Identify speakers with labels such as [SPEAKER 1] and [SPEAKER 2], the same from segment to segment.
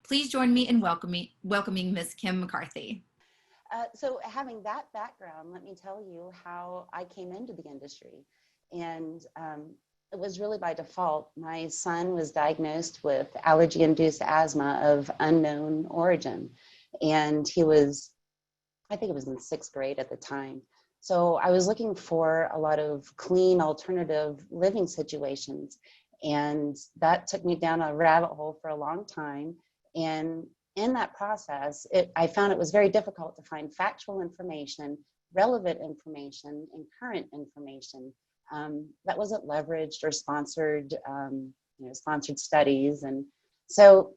[SPEAKER 1] Please join me in welcoming Miss Kim McCarthy.
[SPEAKER 2] So having that background, let me tell you how I came into the industry. And it was really by default. My son was diagnosed with allergy-induced asthma of unknown origin. And he was, I think it was in 6th grade at the time. So I was looking for a lot of clean alternative living situations. And that took me down a rabbit hole for a long time. And in that process, I found it was very difficult to find factual information, relevant information, and current information that wasn't leveraged or sponsored, sponsored studies. And so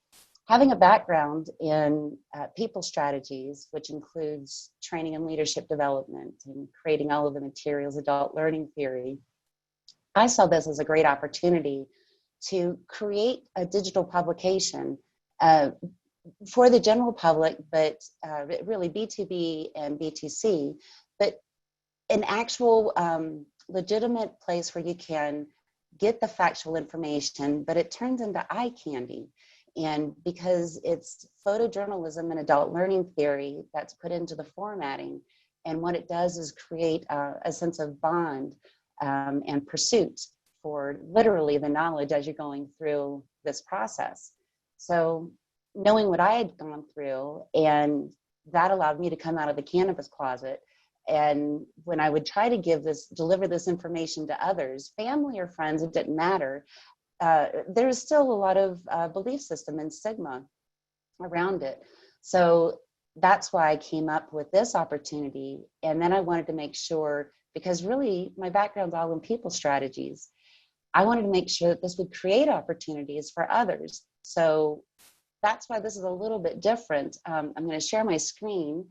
[SPEAKER 2] having a background in people strategies, which includes training and leadership development and creating all of the materials, adult learning theory, I saw this as a great opportunity to create a digital publication for the general public, but really B2B and B2C, but an actual legitimate place where you can get the factual information, but it turns into eye candy. And because it's photojournalism and adult learning theory that's put into the formatting, and what it does is create a sense of bond and pursuit for literally the knowledge as you're going through this process. So knowing what I had gone through, and that allowed me to come out of the cannabis closet. And when I would try to deliver this information to others, family or friends, it didn't matter. There's still a lot of belief system and stigma around it. So that's why I came up with this opportunity. And then I wanted to make sure, because really my background's all in people strategies, I wanted to make sure that this would create opportunities for others. So that's why this is a little bit different. I'm going to share my screen,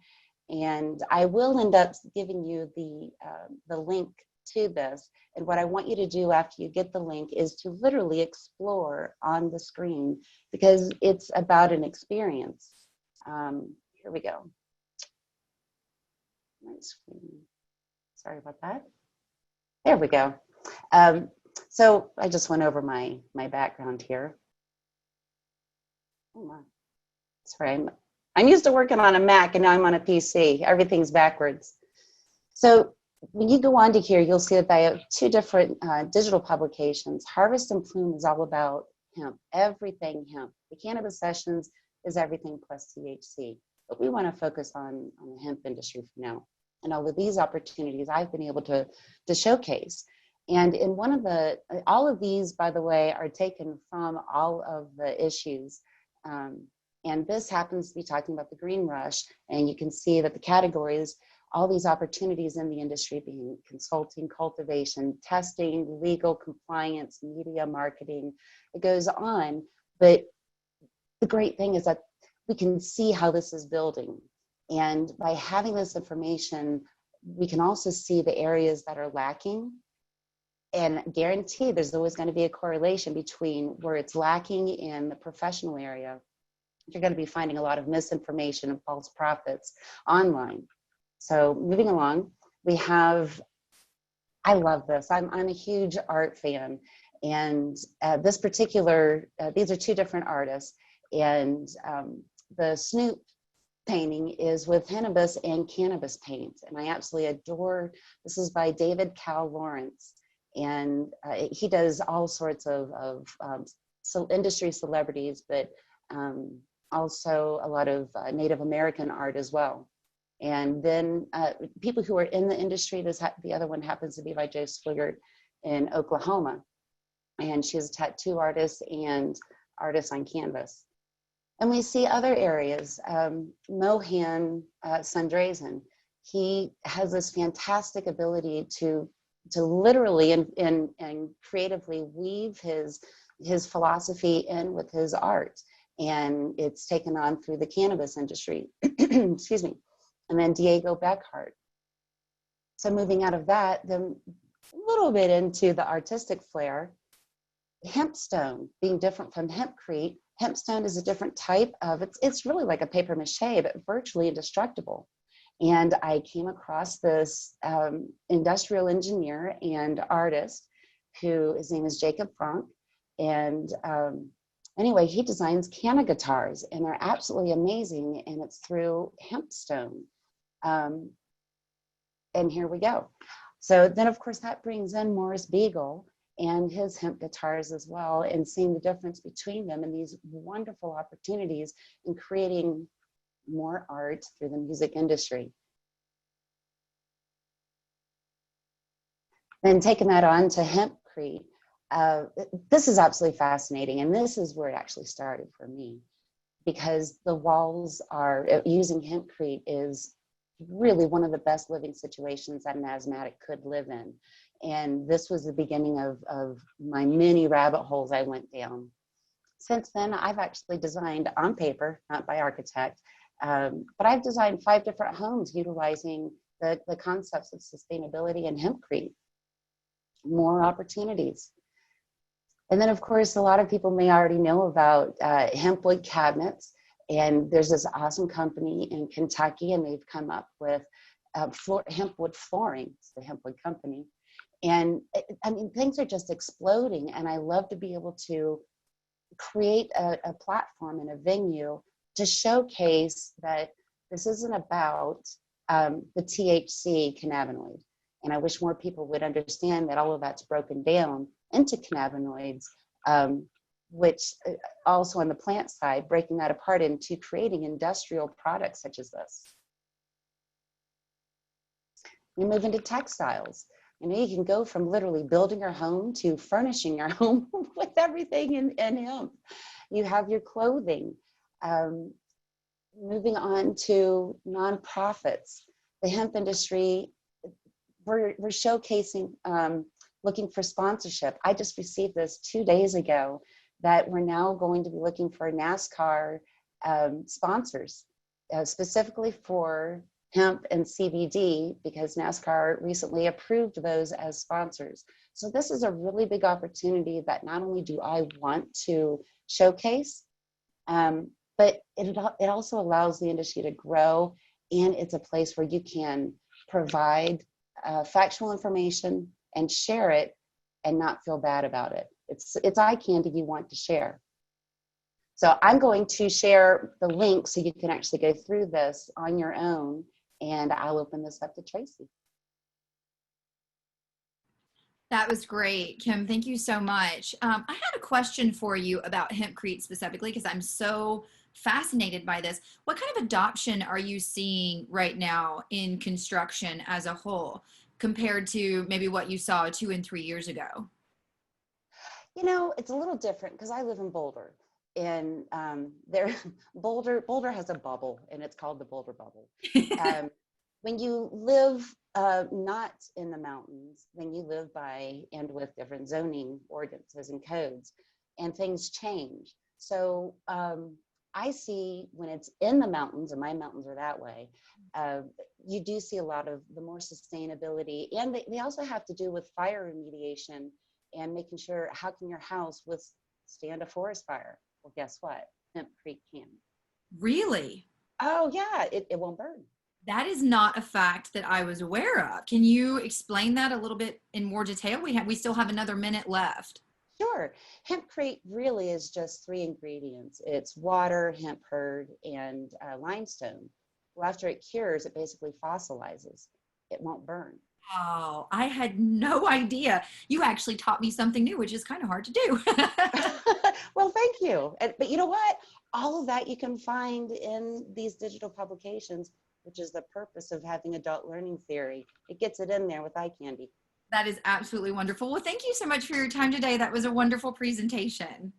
[SPEAKER 2] and I will end up giving you the link to this. And what I want you to do after you get the link is to literally explore on the screen, because it's about an experience. Here we go. My screen. Sorry about that. There we go. So I just went over my background here. Oh my. Sorry, I'm used to working on a Mac, and now I'm on a PC. Everything's backwards. So when you go on to here, you'll see that I have 2 different digital publications. Harvest and Plume is all about hemp, everything hemp. The Cannabis Sessions is everything plus THC. But we want to focus on the hemp industry for now. And all of these opportunities I've been able to showcase. And in one of all of these, by the way, are taken from all of the issues. And this happens to be talking about the green rush. And you can see that the categories, all these opportunities in the industry being consulting, cultivation, testing, legal, compliance, media, marketing, it goes on. But the great thing is that we can see how this is building. And by having this information, we can also see the areas that are lacking, and guarantee there's always going to be a correlation between where it's lacking in the professional area. You're going to be finding a lot of misinformation and false prophets online. So moving along, we have, I love this. I'm a huge art fan. And this particular, these are 2 different artists. And the Snoop painting is with cannabis and cannabis paint. And I absolutely adore, this is by David Cal Lawrence. And he does all sorts of industry celebrities, but also a lot of Native American art as well. And then people who are in the industry, the other one happens to be by Jo Swigert in Oklahoma. And she's a tattoo artist and artist on canvas. And we see other areas. Mohan Sundraisen, he has this fantastic ability to literally and creatively weave his philosophy in with his art. And it's taken on through the cannabis industry. Excuse me. And then Diego Beckhart. So moving out of that, then a little bit into the artistic flair, hempstone being different from hempcrete. Hempstone is a different type of, it's really like a paper mache, but virtually indestructible. And I came across this industrial engineer and artist who, his name is Jacob Frank. And Anyway, he designs canna guitars, and they're absolutely amazing, and it's through hemp stone. Um, and here we go. So then, of course, that brings in Morris Beagle and his hemp guitars as well, and seeing the difference between them and these wonderful opportunities in creating more art through the music industry. Then taking that on to hempcrete, this is absolutely fascinating, and this is where it actually started for me, because the walls are, using hempcrete is really one of the best living situations that an asthmatic could live in. And this was the beginning of my many rabbit holes I went down. Since then, I've actually designed on paper, not by architect, but I've designed 5 different homes utilizing the concepts of sustainability and hempcrete. More opportunities. And then, of course, a lot of people may already know about hempwood cabinets. And there's this awesome company in Kentucky, and they've come up with hempwood flooring. It's the Hempwood company. And I mean, things are just exploding. And I love to be able to create a platform and a venue to showcase that this isn't about the THC cannabinoid. And I wish more people would understand that all of that's broken down into cannabinoids, which also on the plant side, breaking that apart into creating industrial products such as this. We move into textiles. You know, you can go from literally building your home to furnishing your home with everything in hemp. You have your clothing. Moving on to nonprofits. The hemp industry, we're showcasing, looking for sponsorship. I just received this 2 days ago that we're now going to be looking for NASCAR sponsors, specifically for hemp and CBD, because NASCAR recently approved those as sponsors. So this is a really big opportunity that not only do I want to showcase, but it also allows the industry to grow, and it's a place where you can provide factual information and share it and not feel bad about it. It's eye candy you want to share. So I'm going to share the link so you can actually go through this on your own, and I'll open this up to Tracy.
[SPEAKER 1] That was great, Kim. Thank you so much. I had a question for you about hempcrete specifically, because I'm so fascinated by this. What kind of adoption are you seeing right now in construction as a whole compared to maybe what you saw 2 and 3 years ago?
[SPEAKER 2] You know, it's a little different because I live in Boulder, and there, Boulder has a bubble, and it's called the Boulder bubble. When you live not in the mountains, then you live by and with different zoning ordinances and codes, and things change. So I see when it's in the mountains, and my mountains are that way, you do see a lot of the more sustainability, and they also have to do with fire remediation and making sure, how can your house withstand a forest fire? Well, guess what? Hempcrete can.
[SPEAKER 1] Really?
[SPEAKER 2] Oh yeah, it won't burn.
[SPEAKER 1] That is not a fact that I was aware of. Can you explain that a little bit in more detail? We still have another minute left.
[SPEAKER 2] Sure. Hempcrete really is just 3 ingredients. It's water, hemp hurd, and limestone. Well, after it cures, it basically fossilizes. It won't burn.
[SPEAKER 1] Oh, I had no idea. You actually taught me something new, which is kind of hard to do.
[SPEAKER 2] Well, thank you. But you know what? All of that you can find in these digital publications, which is the purpose of having adult learning theory. It gets it in there with eye candy.
[SPEAKER 1] That is absolutely wonderful. Well, thank you so much for your time today. That was a wonderful presentation.